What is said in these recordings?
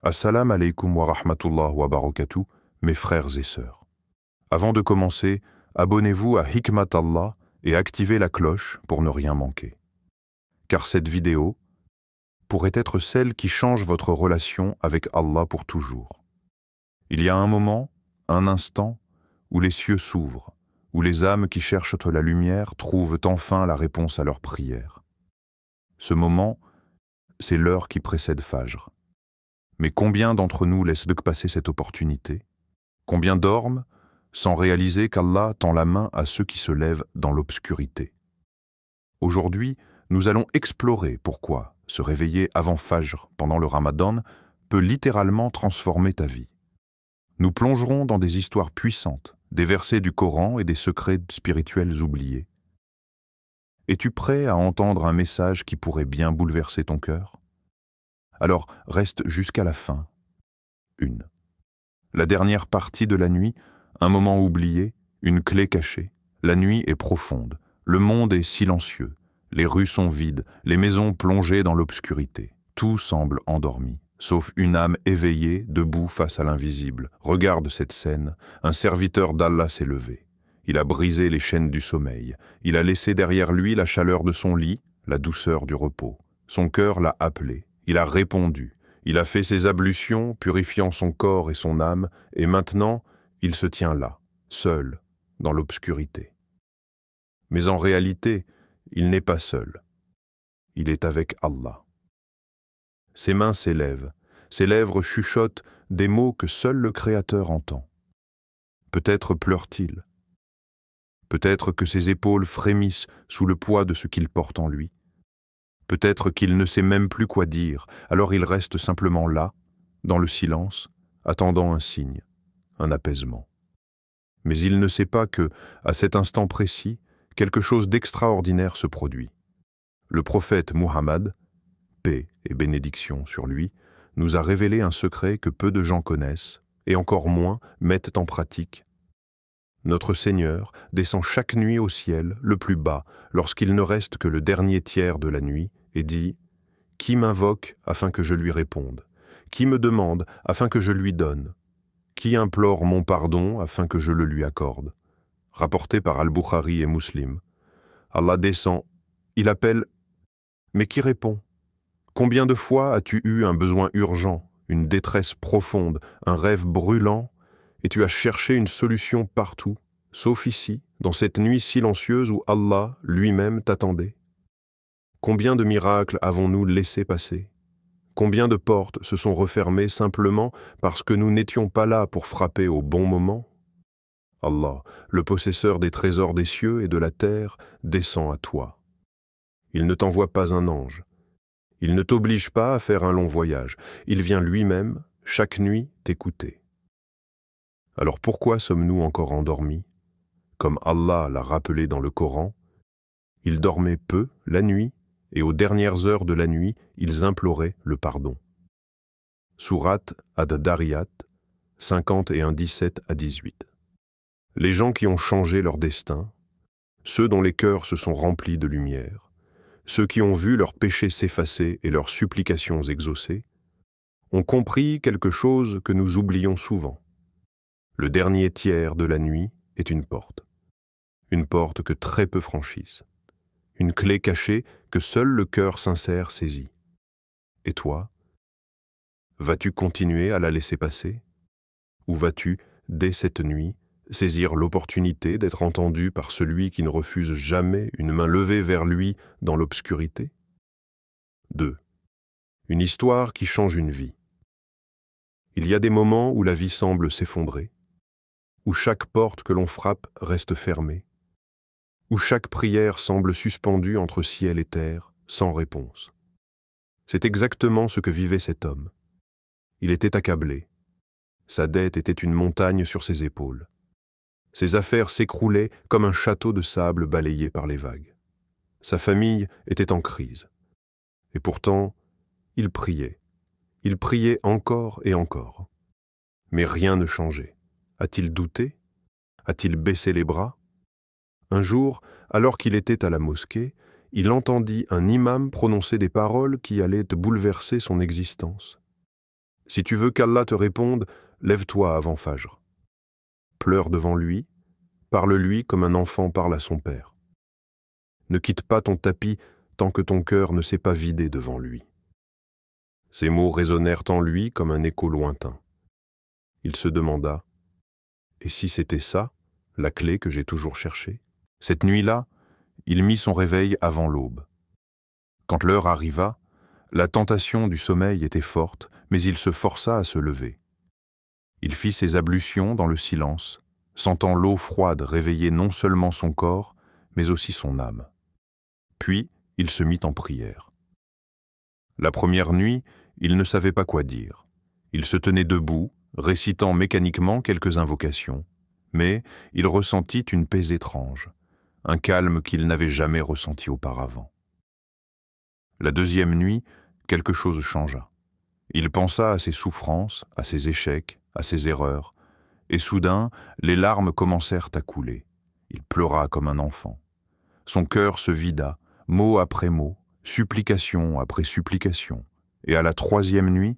Assalamu alaikum wa rahmatullah wa barakatuh, mes frères et sœurs. Avant de commencer, abonnez-vous à Hikmat Allah et activez la cloche pour ne rien manquer. Car cette vidéo pourrait être celle qui change votre relation avec Allah pour toujours. Il y a un moment, un instant, où les cieux s'ouvrent, où les âmes qui cherchent la lumière trouvent enfin la réponse à leurs prières. Ce moment, c'est l'heure qui précède Fajr. Mais combien d'entre nous laissent passer cette opportunité? Combien dorment sans réaliser qu'Allah tend la main à ceux qui se lèvent dans l'obscurité? Aujourd'hui, nous allons explorer pourquoi se réveiller avant Fajr pendant le Ramadan peut littéralement transformer ta vie. Nous plongerons dans des histoires puissantes, des versets du Coran et des secrets spirituels oubliés. Es-tu prêt à entendre un message qui pourrait bien bouleverser ton cœur? Alors reste jusqu'à la fin. 1. La dernière partie de la nuit, un moment oublié, une clé cachée. La nuit est profonde, le monde est silencieux, les rues sont vides, les maisons plongées dans l'obscurité. Tout semble endormi, sauf une âme éveillée, debout face à l'invisible. Regarde cette scène, un serviteur d'Allah s'est levé. Il a brisé les chaînes du sommeil, il a laissé derrière lui la chaleur de son lit, la douceur du repos. Son cœur l'a appelé. Il a répondu, il a fait ses ablutions, purifiant son corps et son âme, et maintenant, il se tient là, seul, dans l'obscurité. Mais en réalité, il n'est pas seul. Il est avec Allah. Ses mains s'élèvent, ses lèvres chuchotent des mots que seul le Créateur entend. Peut-être pleure-t-il. Peut-être que ses épaules frémissent sous le poids de ce qu'il porte en lui. Peut-être qu'il ne sait même plus quoi dire, alors il reste simplement là, dans le silence, attendant un signe, un apaisement. Mais il ne sait pas que, à cet instant précis, quelque chose d'extraordinaire se produit. Le prophète Muhammad, paix et bénédiction sur lui, nous a révélé un secret que peu de gens connaissent, et encore moins mettent en pratique. Notre Seigneur descend chaque nuit au ciel, le plus bas, lorsqu'il ne reste que le dernier tiers de la nuit, et dit « Qui m'invoque afin que je lui réponde? Qui me demande afin que je lui donne? Qui implore mon pardon afin que je le lui accorde ?» Rapporté par Al-Bukhari et Muslim. Allah descend, il appelle « Mais qui répond? Combien de fois as-tu eu un besoin urgent, une détresse profonde, un rêve brûlant, et tu as cherché une solution partout, sauf ici, dans cette nuit silencieuse où Allah lui-même t'attendait? Combien de miracles avons-nous laissé passer? Combien de portes se sont refermées simplement parce que nous n'étions pas là pour frapper au bon moment? Allah, le possesseur des trésors des cieux et de la terre, descend à toi. Il ne t'envoie pas un ange. Il ne t'oblige pas à faire un long voyage. Il vient lui-même, chaque nuit, t'écouter. Alors pourquoi sommes-nous encore endormis? Comme Allah l'a rappelé dans le Coran, ils dormaient peu la nuit et aux dernières heures de la nuit, ils imploraient le pardon. Sourate Ad-Dariyat 51, 17-18. Les gens qui ont changé leur destin, ceux dont les cœurs se sont remplis de lumière, ceux qui ont vu leurs péchés s'effacer et leurs supplications exaucées, ont compris quelque chose que nous oublions souvent. Le dernier tiers de la nuit est une porte que très peu franchissent, une clé cachée que seul le cœur sincère saisit. Et toi, vas-tu continuer à la laisser passer? Ou vas-tu, dès cette nuit, saisir l'opportunité d'être entendu par celui qui ne refuse jamais une main levée vers lui dans l'obscurité? 2. Une histoire qui change une vie. Il y a des moments où la vie semble s'effondrer, où chaque porte que l'on frappe reste fermée, où chaque prière semble suspendue entre ciel et terre, sans réponse. C'est exactement ce que vivait cet homme. Il était accablé. Sa dette était une montagne sur ses épaules. Ses affaires s'écroulaient comme un château de sable balayé par les vagues. Sa famille était en crise. Et pourtant, il priait. Il priait encore et encore. Mais rien ne changeait. A-t-il douté? A-t-il baissé les bras? Un jour, alors qu'il était à la mosquée, il entendit un imam prononcer des paroles qui allaient bouleverser son existence. Si tu veux qu'Allah te réponde, lève-toi avant Fajr. Pleure devant lui, parle-lui comme un enfant parle à son père. Ne quitte pas ton tapis tant que ton cœur ne s'est pas vidé devant lui. Ces mots résonnèrent en lui comme un écho lointain. Il se demanda, et si c'était ça, la clé que j'ai toujours cherchée? Cette nuit-là, il mit son réveil avant l'aube. Quand l'heure arriva, la tentation du sommeil était forte, mais il se força à se lever. Il fit ses ablutions dans le silence, sentant l'eau froide réveiller non seulement son corps, mais aussi son âme. Puis, il se mit en prière. La première nuit, il ne savait pas quoi dire. Il se tenait debout, récitant mécaniquement quelques invocations, mais il ressentit une paix étrange, un calme qu'il n'avait jamais ressenti auparavant. La deuxième nuit, quelque chose changea. Il pensa à ses souffrances, à ses échecs, à ses erreurs, et soudain, les larmes commencèrent à couler. Il pleura comme un enfant. Son cœur se vida, mot après mot, supplication après supplication, et à la troisième nuit,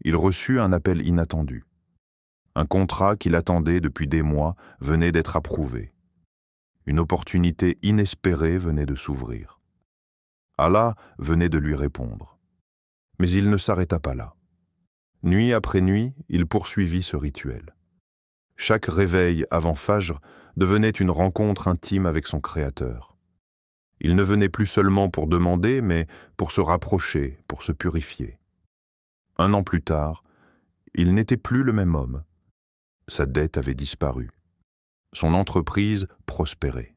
il reçut un appel inattendu. Un contrat qu'il attendait depuis des mois venait d'être approuvé. Une opportunité inespérée venait de s'ouvrir. Allah venait de lui répondre. Mais il ne s'arrêta pas là. Nuit après nuit, il poursuivit ce rituel. Chaque réveil avant Fajr devenait une rencontre intime avec son Créateur. Il ne venait plus seulement pour demander, mais pour se rapprocher, pour se purifier. 1 an plus tard, il n'était plus le même homme. Sa dette avait disparu. Son entreprise prospérait.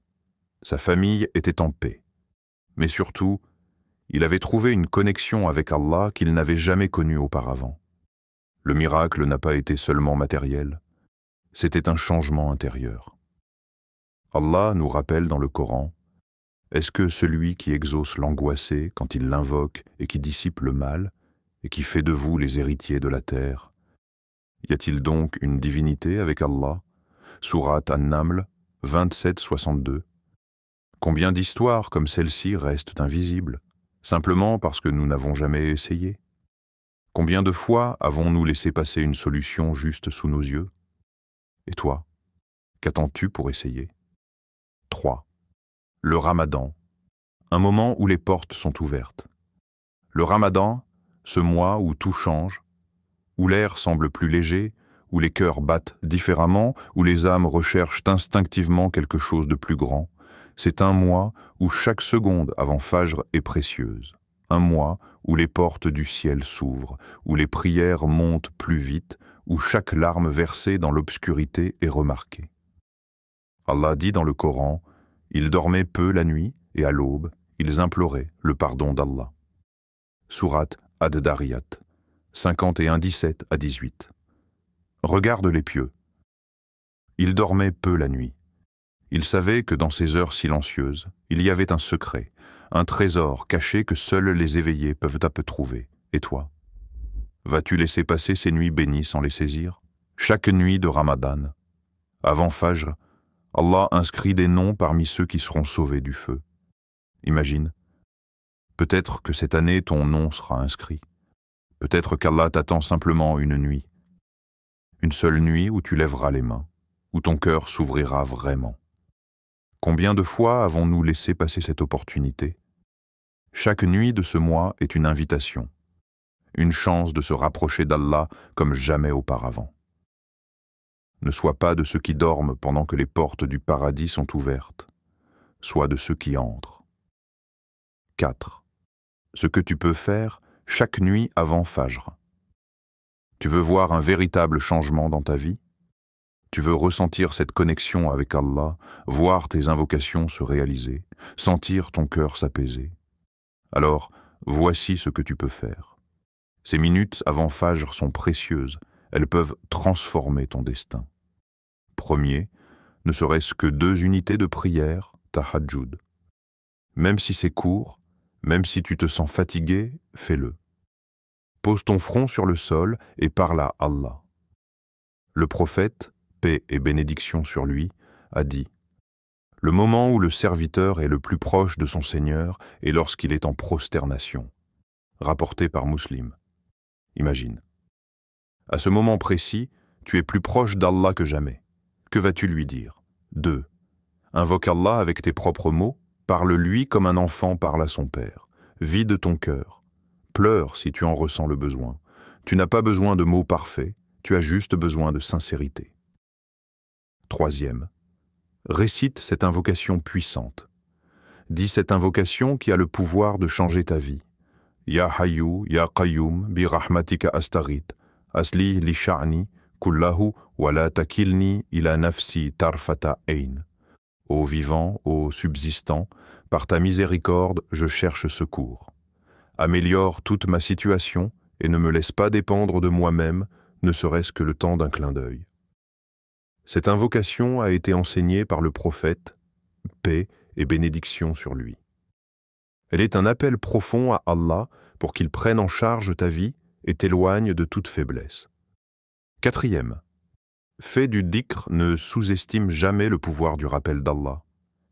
Sa famille était en paix. Mais surtout, il avait trouvé une connexion avec Allah qu'il n'avait jamais connue auparavant. Le miracle n'a pas été seulement matériel, c'était un changement intérieur. Allah nous rappelle dans le Coran: est-ce que celui qui exauce l'angoissé quand il l'invoque et qui dissipe le mal, et qui fait de vous les héritiers de la terre? Y a-t-il donc une divinité avec Allah? Sourate An-Naml 27-62. Combien d'histoires comme celle-ci restent invisibles, simplement parce que nous n'avons jamais essayé? Combien de fois avons-nous laissé passer une solution juste sous nos yeux? Et toi, qu'attends-tu pour essayer? 3. Le Ramadan, un moment où les portes sont ouvertes. Le Ramadan, ce mois où tout change, où l'air semble plus léger, où les cœurs battent différemment, où les âmes recherchent instinctivement quelque chose de plus grand, c'est un mois où chaque seconde avant Fajr est précieuse. Un mois où les portes du ciel s'ouvrent, où les prières montent plus vite, où chaque larme versée dans l'obscurité est remarquée. Allah dit dans le Coran: ils dormaient peu la nuit et à l'aube, ils imploraient le pardon d'Allah. Sourate Ad-Dariyat 51-17-18. Regarde les pieux. Ils dormaient peu la nuit. Ils savaient que dans ces heures silencieuses, il y avait un secret, un trésor caché que seuls les éveillés peuvent à peu trouver. Et toi? Vas-tu laisser passer ces nuits bénies sans les saisir? Chaque nuit de Ramadan, avant Fajr, Allah inscrit des noms parmi ceux qui seront sauvés du feu. Imagine, peut-être que cette année ton nom sera inscrit. Peut-être qu'Allah t'attend simplement une nuit. Une seule nuit où tu lèveras les mains, où ton cœur s'ouvrira vraiment. Combien de fois avons-nous laissé passer cette opportunité? Chaque nuit de ce mois est une invitation, une chance de se rapprocher d'Allah comme jamais auparavant. Ne sois pas de ceux qui dorment pendant que les portes du paradis sont ouvertes, sois de ceux qui entrent. 4. Ce que tu peux faire chaque nuit avant Fajr. Tu veux voir un véritable changement dans ta vie? Tu veux ressentir cette connexion avec Allah, voir tes invocations se réaliser, sentir ton cœur s'apaiser? Alors, voici ce que tu peux faire. Ces minutes avant Fajr sont précieuses, elles peuvent transformer ton destin. Premier, ne serait-ce que 2 unités de prière, tahajjud. Même si c'est court, même si tu te sens fatigué, fais-le. Pose ton front sur le sol et parle à Allah. Le prophète, paix et bénédiction sur lui, a dit: le moment où le serviteur est le plus proche de son Seigneur est lorsqu'il est en prosternation. Rapporté par Muslim. Imagine. À ce moment précis, tu es plus proche d'Allah que jamais. Que vas-tu lui dire? 2. Invoque Allah avec tes propres mots, parle-lui comme un enfant parle à son père. Vide ton cœur. Pleure si tu en ressens le besoin. Tu n'as pas besoin de mots parfaits, tu as juste besoin de sincérité. 3. Récite cette invocation puissante. Dis cette invocation qui a le pouvoir de changer ta vie. Ya Hayyu, Ya Qayyum, bi rahmatika astaghith, asli li sha'ni, kullahu wa la takilni ila nafsi tarfata ayn. Ô vivant, ô subsistant, par ta miséricorde, je cherche secours. Améliore toute ma situation et ne me laisse pas dépendre de moi-même, ne serait-ce que le temps d'un clin d'œil. Cette invocation a été enseignée par le prophète, paix et bénédiction sur lui. Elle est un appel profond à Allah pour qu'il prenne en charge ta vie et t'éloigne de toute faiblesse. 4. Fais du dhikr, ne sous-estime jamais le pouvoir du rappel d'Allah.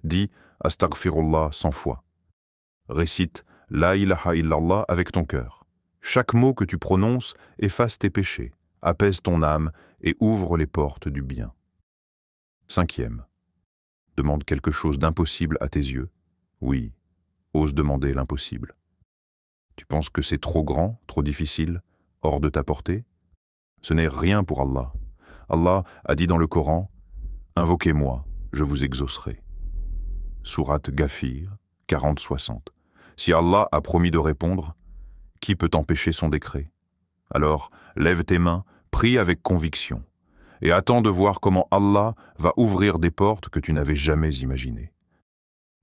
Dis Astaghfirullah 100 fois. Récite La ilaha illallah avec ton cœur. Chaque mot que tu prononces efface tes péchés, apaise ton âme et ouvre les portes du bien. 5. Demande quelque chose d'impossible à tes yeux. Oui, ose demander l'impossible. Tu penses que c'est trop grand, trop difficile, hors de ta portée? Ce n'est rien pour Allah. Allah a dit dans le Coran « Invoquez-moi, je vous exaucerai ». Sourate Ghafir, 40-60. Si Allah a promis de répondre, qui peut empêcher son décret? Alors, lève tes mains, prie avec conviction, et attends de voir comment Allah va ouvrir des portes que tu n'avais jamais imaginées.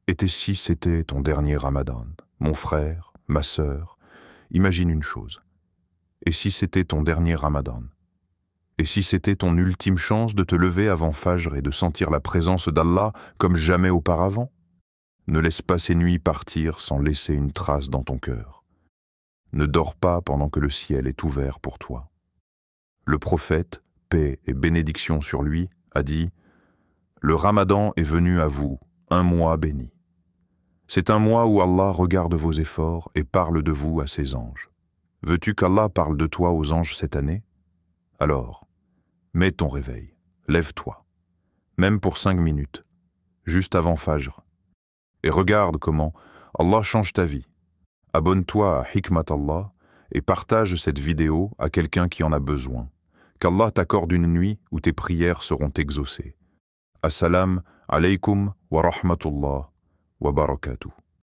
Et si c'était ton dernier Ramadan, mon frère, ma sœur, imagine une chose. Et si c'était ton dernier Ramadan? Et si c'était ton ultime chance de te lever avant Fajr et de sentir la présence d'Allah comme jamais auparavant? Ne laisse pas ces nuits partir sans laisser une trace dans ton cœur. Ne dors pas pendant que le ciel est ouvert pour toi. Le prophète, paix et bénédiction sur lui, a dit « Le Ramadan est venu à vous, un mois béni. C'est un mois où Allah regarde vos efforts et parle de vous à ses anges. Veux-tu qu'Allah parle de toi aux anges cette année? Alors, mets ton réveil, lève-toi, même pour 5 minutes, juste avant Fajr, et regarde comment Allah change ta vie. Abonne-toi à Hikmat Allah et partage cette vidéo à quelqu'un qui en a besoin. Qu'Allah t'accorde une nuit où tes prières seront exaucées. Assalam alaykum wa rahmatullah wa barakatuh.